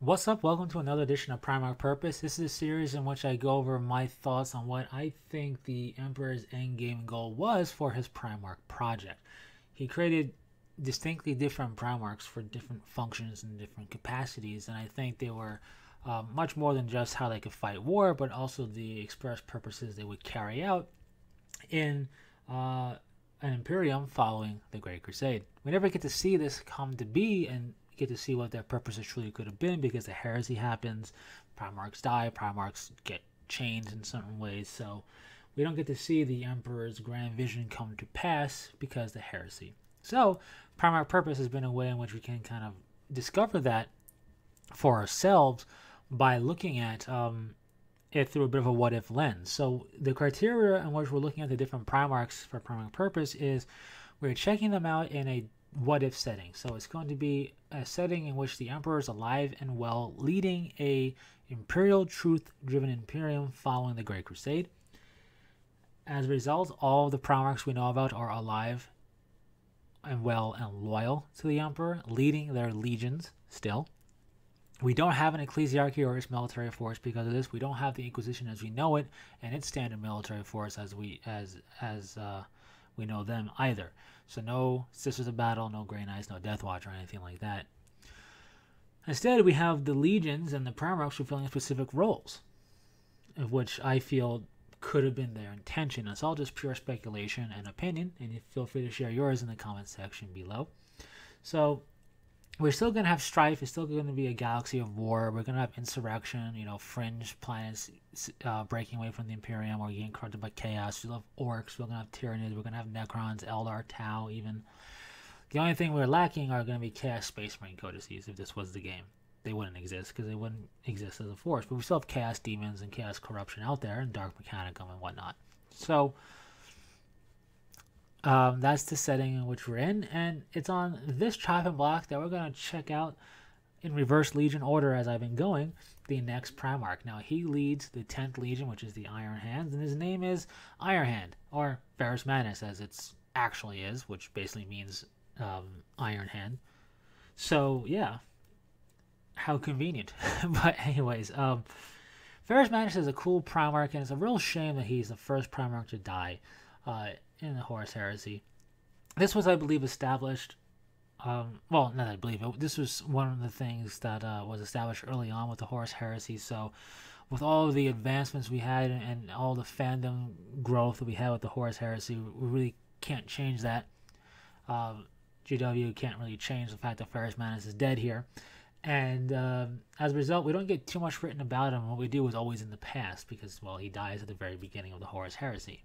What's up? Welcome to another edition of Primarch Purpose. This is a series in which I go over my thoughts on what I think the Emperor's endgame goal was for his Primarch project. He created distinctly different Primarchs for different functions and different capacities, and I think they were much more than just how they could fight war, but also the express purposes they would carry out in an Imperium following the Great Crusade. We never get to see this come to be and get to see what their purposes truly could have been, because the heresy happens, Primarchs die, Primarchs get changed in certain ways, so we don't get to see the Emperor's grand vision come to pass because the heresy. So Primarch Purpose has been a way in which we can kind of discover that for ourselves by looking at it through a bit of a what-if lens. So the criteria in which we're looking at the different Primarchs for Primarch Purpose is we're checking them out in a what-if setting. So it's going to be a setting in which the Emperor is alive and well, leading a imperial truth-driven Imperium following the Great Crusade. As a result, all of the Primarchs we know about are alive and well and loyal to the Emperor, leading their legions still. We don't have an ecclesiarchy or its military force because of this. We don't have the Inquisition as we know it and its standard military force as we know them either. So no Sisters of Battle, no Grey Knights, no Death Watch or anything like that. Instead, we have the legions and the Primarchs fulfilling specific roles, of which I feel could have been their intention. It's all just pure speculation and opinion, and you feel free to share yours in the comment section below. So we're still going to have strife. It's still going to be a galaxy of war. We're going to have insurrection, fringe planets breaking away from the Imperium or getting corrupted by chaos. We'll have orcs. We're going to have Tyranids. We're going to have Necrons, Eldar, Tau, even. The only thing we're lacking are going to be Chaos Space Marine codices if this was the game. They wouldn't exist because they wouldn't exist as a force. But we still have Chaos Demons and Chaos Corruption out there and Dark Mechanicum and whatnot. So that's the setting in which we're in, and it's on this chopping block that we're going to check out in reverse Legion order as I've been going, the next Primarch. Now, he leads the 10th Legion, which is the Iron Hands, and his name is Iron Hand, or Ferrus Manus as it actually is, which basically means Iron Hand. So, yeah, how convenient. But anyways, Ferrus Manus is a cool Primarch, and it's a real shame that he's the first Primarch to die in the Horus Heresy. This was, I believe, established, well, not I believe, this was one of the things that was established early on with the Horus Heresy, so with all of the advancements we had and all the fandom growth that we had with the Horus Heresy, we really can't change that. GW can't really change the fact that Ferrus Manus is dead here, and as a result, we don't get too much written about him. What we do is always in the past, because, well, he dies at the very beginning of the Horus Heresy.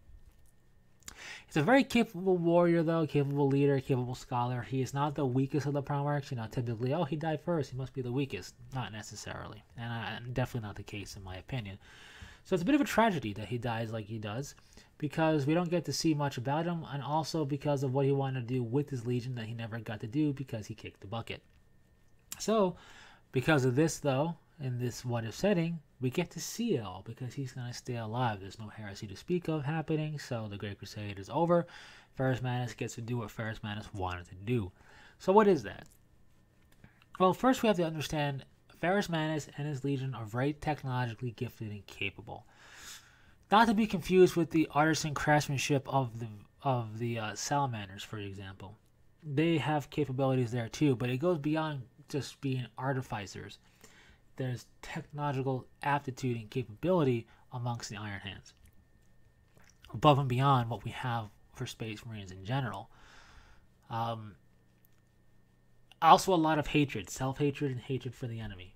He's a very capable warrior, though, capable leader, capable scholar. He is not the weakest of the Primarchs. Typically, oh, he died first, he must be the weakest. Not necessarily, and definitely not the case in my opinion. So it's a bit of a tragedy that he dies like he does, because we don't get to see much about him, and also because of what he wanted to do with his legion that he never got to do because he kicked the bucket. So, because of this, though, in this what-if setting, we get to see it all because he's going to stay alive. There's no heresy to speak of happening, so the Great Crusade is over. Ferrus Manus gets to do what Ferrus Manus wanted to do. So what is that? Well, first we have to understand Ferrus Manus and his legion are very technologically gifted and capable. Not to be confused with the artisan craftsmanship of the Salamanders, for example. They have capabilities there too, but it goes beyond just being artificers. There's technological aptitude and capability amongst the Iron Hands, above and beyond what we have for Space Marines in general. Also, a lot of hatred, self-hatred, and hatred for the enemy.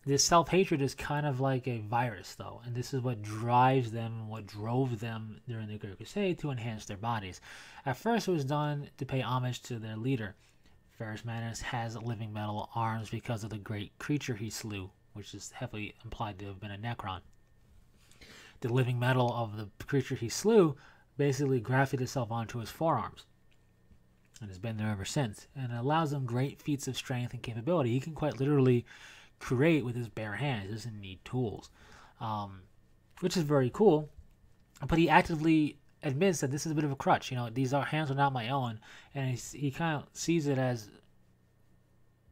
This self-hatred is kind of like a virus, though, and this is what drives them, what drove them during the Great Crusade to enhance their bodies. At first, it was done to pay homage to their leader. Ferrus Manus has living metal arms because of the great creature he slew, which is heavily implied to have been a Necron. The living metal of the creature he slew basically grafted itself onto his forearms, and has been there ever since, and it allows him great feats of strength and capability. He can quite literally create with his bare hands. He doesn't need tools, which is very cool, but he actively admits that this is a bit of a crutch. These hands are not my own, and he kind of sees it as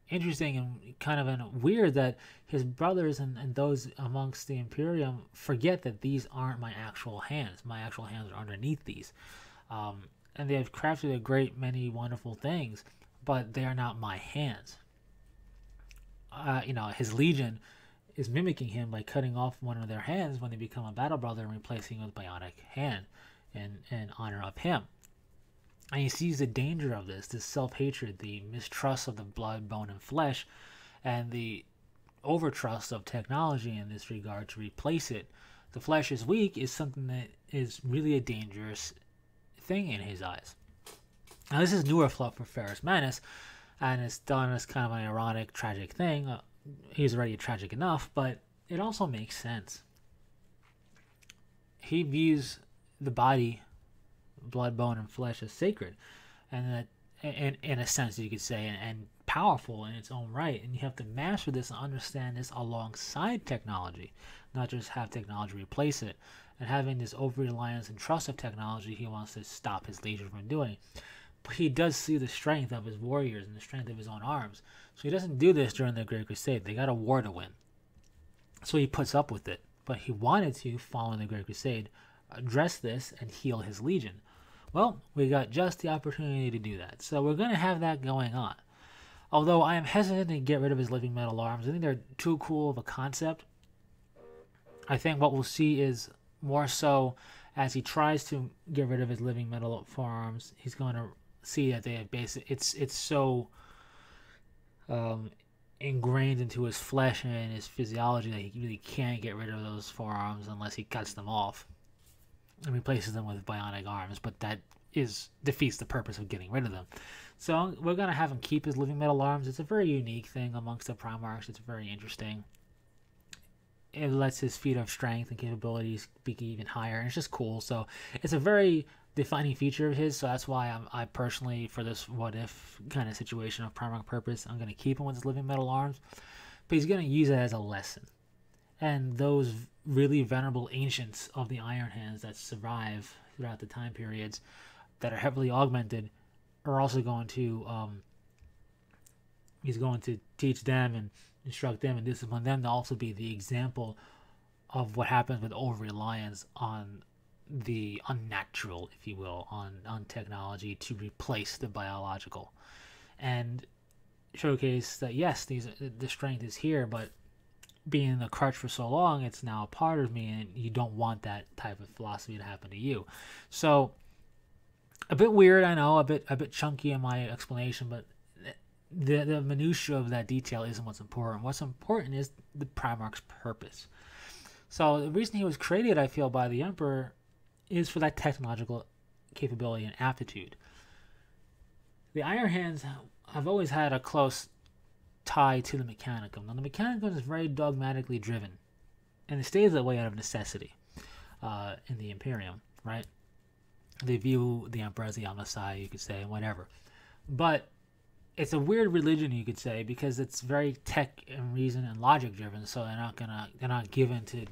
interesting and kind of weird that his brothers and those amongst the Imperium forget that these aren't my actual hands. My actual hands are underneath these. And they have crafted a great many wonderful things, but they are not my hands. His legion is mimicking him by cutting off one of their hands when they become a battle brother and replacing it with bionic hand in honor of him. And he sees the danger of this self-hatred, the mistrust of the blood, bone, and flesh, and the overtrust of technology in this regard to replace it. The flesh is weak is something that is really a dangerous thing in his eyes. Now, this is newer fluff for Ferrus Manus, and it's done as kind of an ironic, tragic thing. He's already tragic enough, but it also makes sense. He views the body, blood, bone, and flesh as sacred, and that, in a sense, you could say, and powerful in its own right. And you have to master this and understand this alongside technology, not just have technology replace it. And having this over-reliance and trust of technology, he wants to stop his legion from doing. But he does see the strength of his warriors and the strength of his own arms. So he doesn't do this during the Great Crusade. They got a war to win. So he puts up with it. But he wanted to, following the Great Crusade, address this and heal his legion. Well, we got just the opportunity to do that. So we're going to have that going on. Although I am hesitant to get rid of his living metal arms. I think they're too cool of a concept. I think what we'll see is more so as he tries to get rid of his living metal forearms, he's going to see that they have it's so ingrained into his flesh and his physiology that he really can't get rid of those forearms unless he cuts them off and replaces them with bionic arms. But that defeats the purpose of getting rid of them. So we're going to have him keep his living metal arms. It's a very unique thing amongst the Primarchs. It's very interesting. It lets his feat of strength and capabilities be even higher, and it's just cool. So it's a very defining feature of his, so that's why I personally, for this what-if kind of situation of Primarch purpose, I'm going to keep him with his living metal arms, but he's going to use it as a lesson. And those really venerable ancients of the Iron Hands that survive throughout the time periods that are heavily augmented are also going to, he's going to teach them and instruct them and discipline them to also be the example of what happens with over-reliance on the unnatural, if you will, on technology to replace the biological, and showcase that yes, the strength is here, but being the crutch for so long, it's now a part of me, and you don't want that type of philosophy to happen to you. So a bit weird, I know, a bit chunky in my explanation, but the minutia of that detail isn't what's important. What's important is the Primarch's purpose. So the reason he was created, I feel, by the Emperor is for that technological capability and aptitude. The Iron Hands have always had a close tie to the Mechanicum. Now, the Mechanicum is very dogmatically driven, and it stays that way out of necessity in the Imperium, right? They view the Emperor as the Omnissiah, you could say, and whatever. But it's a weird religion, you could say, because it's very tech and reason and logic driven. So they're not given to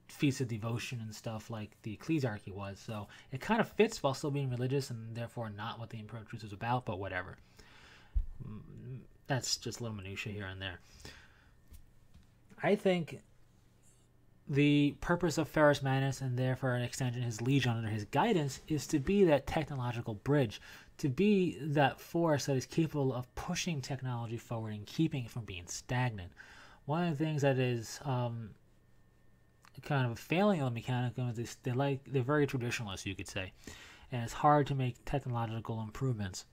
feats of devotion and stuff like the ecclesiarchy was. So it kind of fits while still being religious and therefore not what the Imperatrice was about. But whatever. That's just a little minutia here and there. I think the purpose of Ferrus Manus, and therefore an extension his legion under his guidance, is to be that technological bridge, to be that force that is capable of pushing technology forward and keeping it from being stagnant. One of the things that is kind of a failing of the Mechanicum is they're very traditionalist, you could say, and it's hard to make technological improvements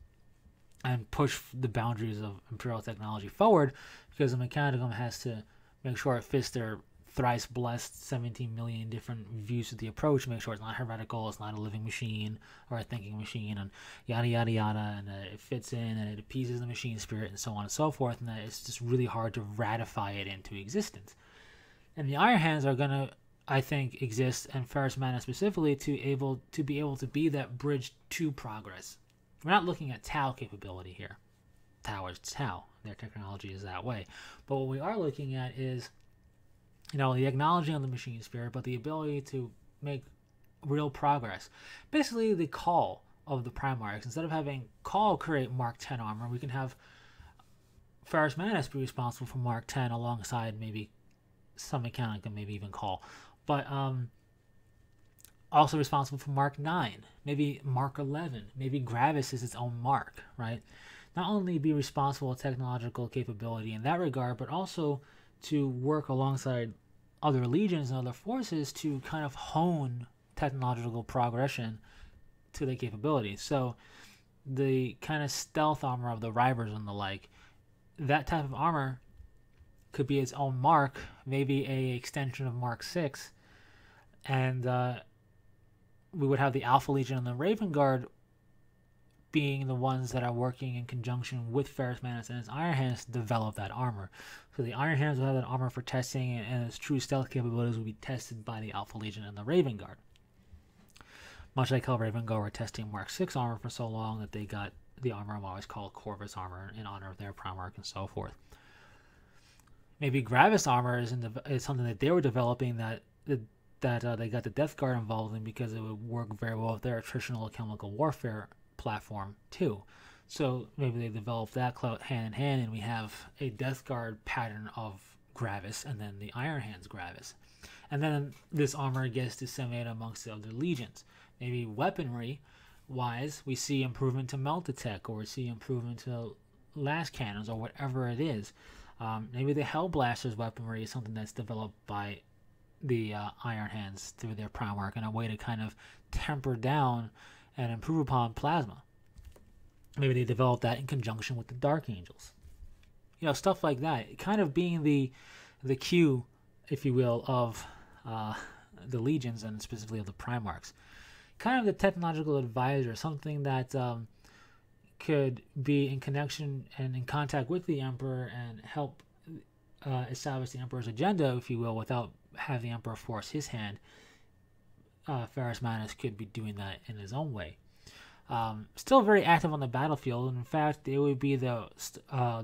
and push the boundaries of Imperial technology forward, because the Mechanicum has to make sure it fits their thrice blessed 17 million different views of the approach, make sure it's not heretical, it's not a living machine or a thinking machine, and yada yada yada, and that it fits in and it appeases the machine spirit and so on and so forth, and that it's just really hard to ratify it into existence. And the Iron Hands are going to, I think, exist, and Ferrus Manus specifically, to be able to be that bridge to progress. We're not looking at Tau capability here. Tau is Tau. Their technology is that way. But what we are looking at is, the acknowledging of the machine spirit, but the ability to make real progress. Basically, the call of the Primarchs. Instead of having call create Mark 10 armor, we can have Ferrus Manus be responsible for Mark 10 alongside maybe some mechanic and maybe even Call. But also responsible for Mark 9, maybe Mark 11, maybe Gravis is its own mark, right? Not only be responsible for technological capability in that regard, but also to work alongside other legions and other forces to kind of hone technological progression to their capabilities. So the kind of stealth armor of the Rivers and the like, that type of armor could be its own mark, maybe a extension of Mark 6, and we would have the Alpha Legion and the Raven Guard being the ones that are working in conjunction with Ferrus Manus and his Iron Hands to develop that armor. So the Iron Hands will have that armor for testing, and its true stealth capabilities will be tested by the Alpha Legion and the Raven Guard. Much like how Raven Guard were testing Mark 6 armor for so long that they got the armor I'm always called Corvus armor in honor of their Primarch and so forth. Maybe Gravis armor is something that they were developing that they got the Death Guard involved in because it would work very well with their attritional chemical warfare platform too. So maybe they developed that hand in hand, and we have a Death Guard pattern of Gravis and then the Iron Hands Gravis. And then this armor gets disseminated amongst the other legions. Maybe weaponry wise, we see improvement to Meltatech, or we see improvement to las cannons, or whatever it is. Maybe the Hellblaster's weaponry is something that's developed by the Iron Hands through their Primarch in a way to kind of temper down and improve upon plasma. Maybe they develop that in conjunction with the Dark Angels. Stuff like that. Kind of being the cue, if you will, of the legions and specifically of the Primarchs. Kind of the technological advisor, something that could be in connection and in contact with the Emperor and help establish the Emperor's agenda, if you will, without having the Emperor force his hand. Ferrus Manus could be doing that in his own way. Still very active on the battlefield. In fact, it would be the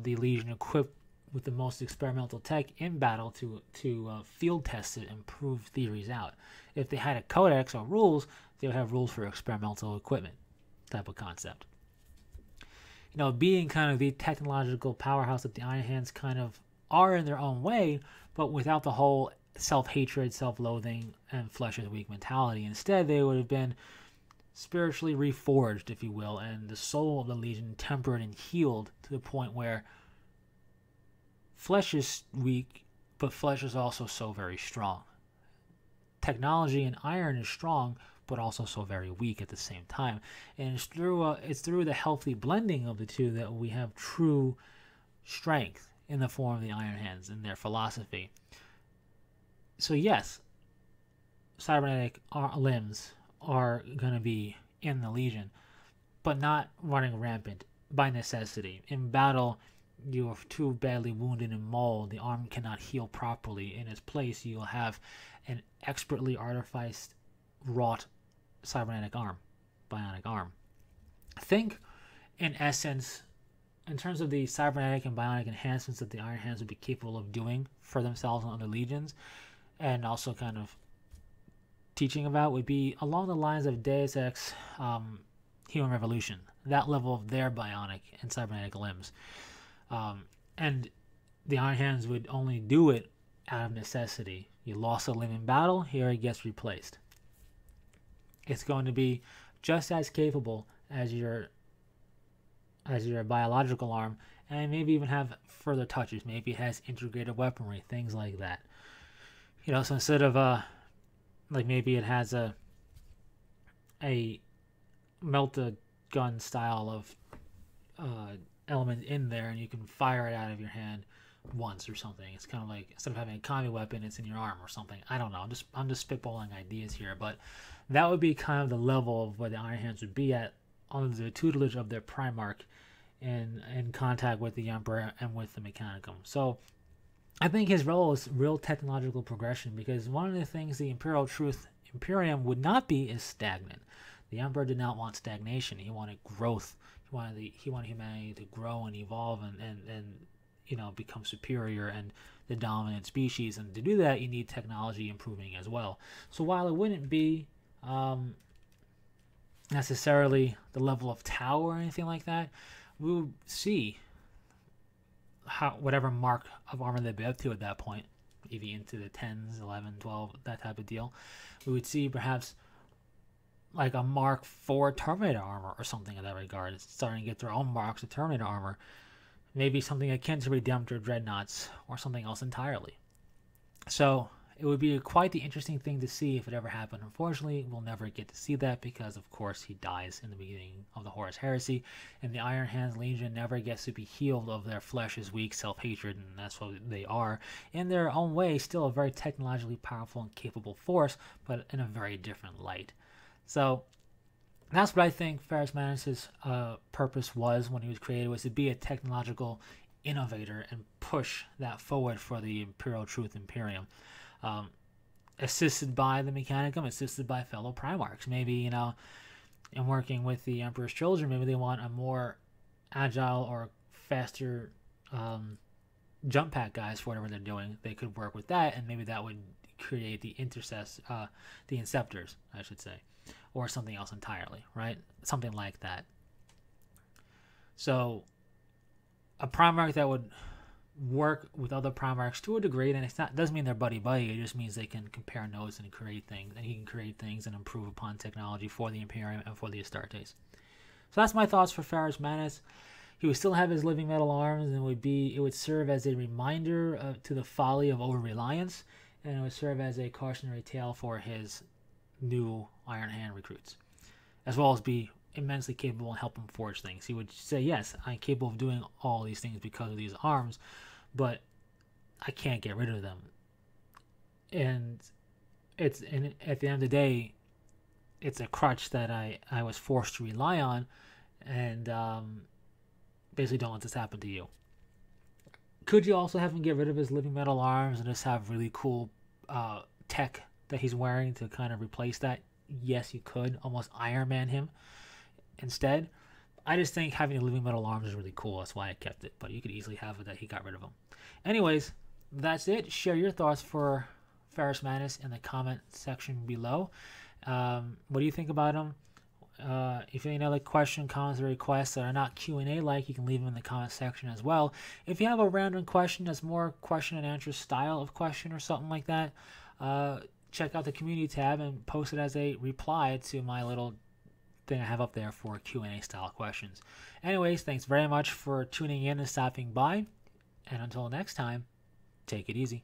Legion equipped with the most experimental tech in battle to field test it and prove theories out. If they had a codex or rules, they would have rules for experimental equipment type of concept. Being kind of the technological powerhouse that the Iron Hands kind of are in their own way, but without the whole self-hatred, self-loathing, and flesh is weak mentality. Instead, they would have been spiritually reforged, if you will, and the soul of the Legion tempered and healed to the point where flesh is weak, but flesh is also so very strong. Technology and iron is strong, but also so very weak at the same time. And it's through the healthy blending of the two that we have true strength in the form of the Iron Hands and their philosophy. So yes, cybernetic limbs are going to be in the Legion, but not running rampant by necessity. In battle, you're too badly wounded and mauled, the arm cannot heal properly. In its place, you'll have an expertly artificed, wrought cybernetic arm, bionic arm. Think, in essence, in terms of the cybernetic and bionic enhancements that the Iron Hands would be capable of doing for themselves and other legions, and also kind of teaching about, would be along the lines of Deus Ex Human Revolution, that level of their bionic and cybernetic limbs. And the Iron Hands would only do it out of necessity. You lost a limb in battle, here it gets replaced. It's going to be just as capable as your biological arm, and maybe even have further touches. Maybe it has integrated weaponry, things like that. So instead of like maybe it has a melt-a-gun style of element in there, and you can fire it out of your hand once or something. It's kind of like, instead of having a combi weapon, it's in your arm or something. I don't know. I'm just spitballing ideas here, but that would be kind of the level of where the Iron Hands would be at under the tutelage of their Primarch in contact with the Emperor and with the Mechanicum. So I think his role is real technological progression, because one of the things the Imperium would not be is stagnant. The Emperor did not want stagnation. He wanted growth. He wanted humanity to grow and evolve and become superior and the dominant species. And to do that, you need technology improving as well. So while it wouldn't be necessarily the level of Tau or anything like that, we will see whatever mark of armor they'd be up to at that point, maybe into the 10s, 11, 12, that type of deal. We would see perhaps like a Mark 4 Terminator armor or something in that regard. It's starting to get their own marks of Terminator armor. Maybe something akin to Redemptor Dreadnoughts or something else entirely. So it would be quite the interesting thing to see if it ever happened. Unfortunately, we'll never get to see that because, of course, he dies in the beginning of the Horus Heresy, and the Iron Hands Legion never gets to be healed of their flesh's weak self-hatred, and that's what they are. In their own way, still a very technologically powerful and capable force, but in a very different light. So that's what I think Ferrus Manus' purpose was when he was created, was to be a technological innovator and push that forward for the Imperial Truth Imperium. Assisted by the Mechanicum, assisted by fellow Primarchs. Maybe, you know, in working with the Emperor's Children, maybe they want a more agile or faster jump pack guys for whatever they're doing. They could work with that, and maybe that would create the Inceptors, I should say, or something else entirely, right? Something like that. So a Primarch that would work with other Primarchs to a degree, and it doesn't mean they're buddy-buddy, it just means they can compare notes and create things, and he can create things and improve upon technology for the Imperium and for the Astartes. So that's my thoughts for Ferrus Manus. He would still have his living metal arms, and it would serve as a reminder to the folly of over-reliance, and it would serve as a cautionary tale for his new Iron Hand recruits, as well as be immensely capable and help him forge things. He would say, yes, I'm capable of doing all these things because of these arms, but I can't get rid of them. And at the end of the day, it's a crutch that I was forced to rely on, and basically don't let this happen to you. Could you also have him get rid of his living metal arms and just have really cool tech that he's wearing to kind of replace that? Yes, you could. Almost Iron Man him instead. I just think having the living metal arms is really cool. That's why I kept it. But you could easily have it that he got rid of them. Anyways, that's it. Share your thoughts for Ferrus Manus in the comment section below. What do you think about him? If you have any other question, comments, or requests that are not Q&A like, you can leave them in the comment section as well. If you have a random question that's more question and answer style of question or something like that, check out the community tab and post it as a reply to my little thing I have up there for Q&A style questions. Anyways, thanks very much for tuning in and stopping by. And until next time, take it easy.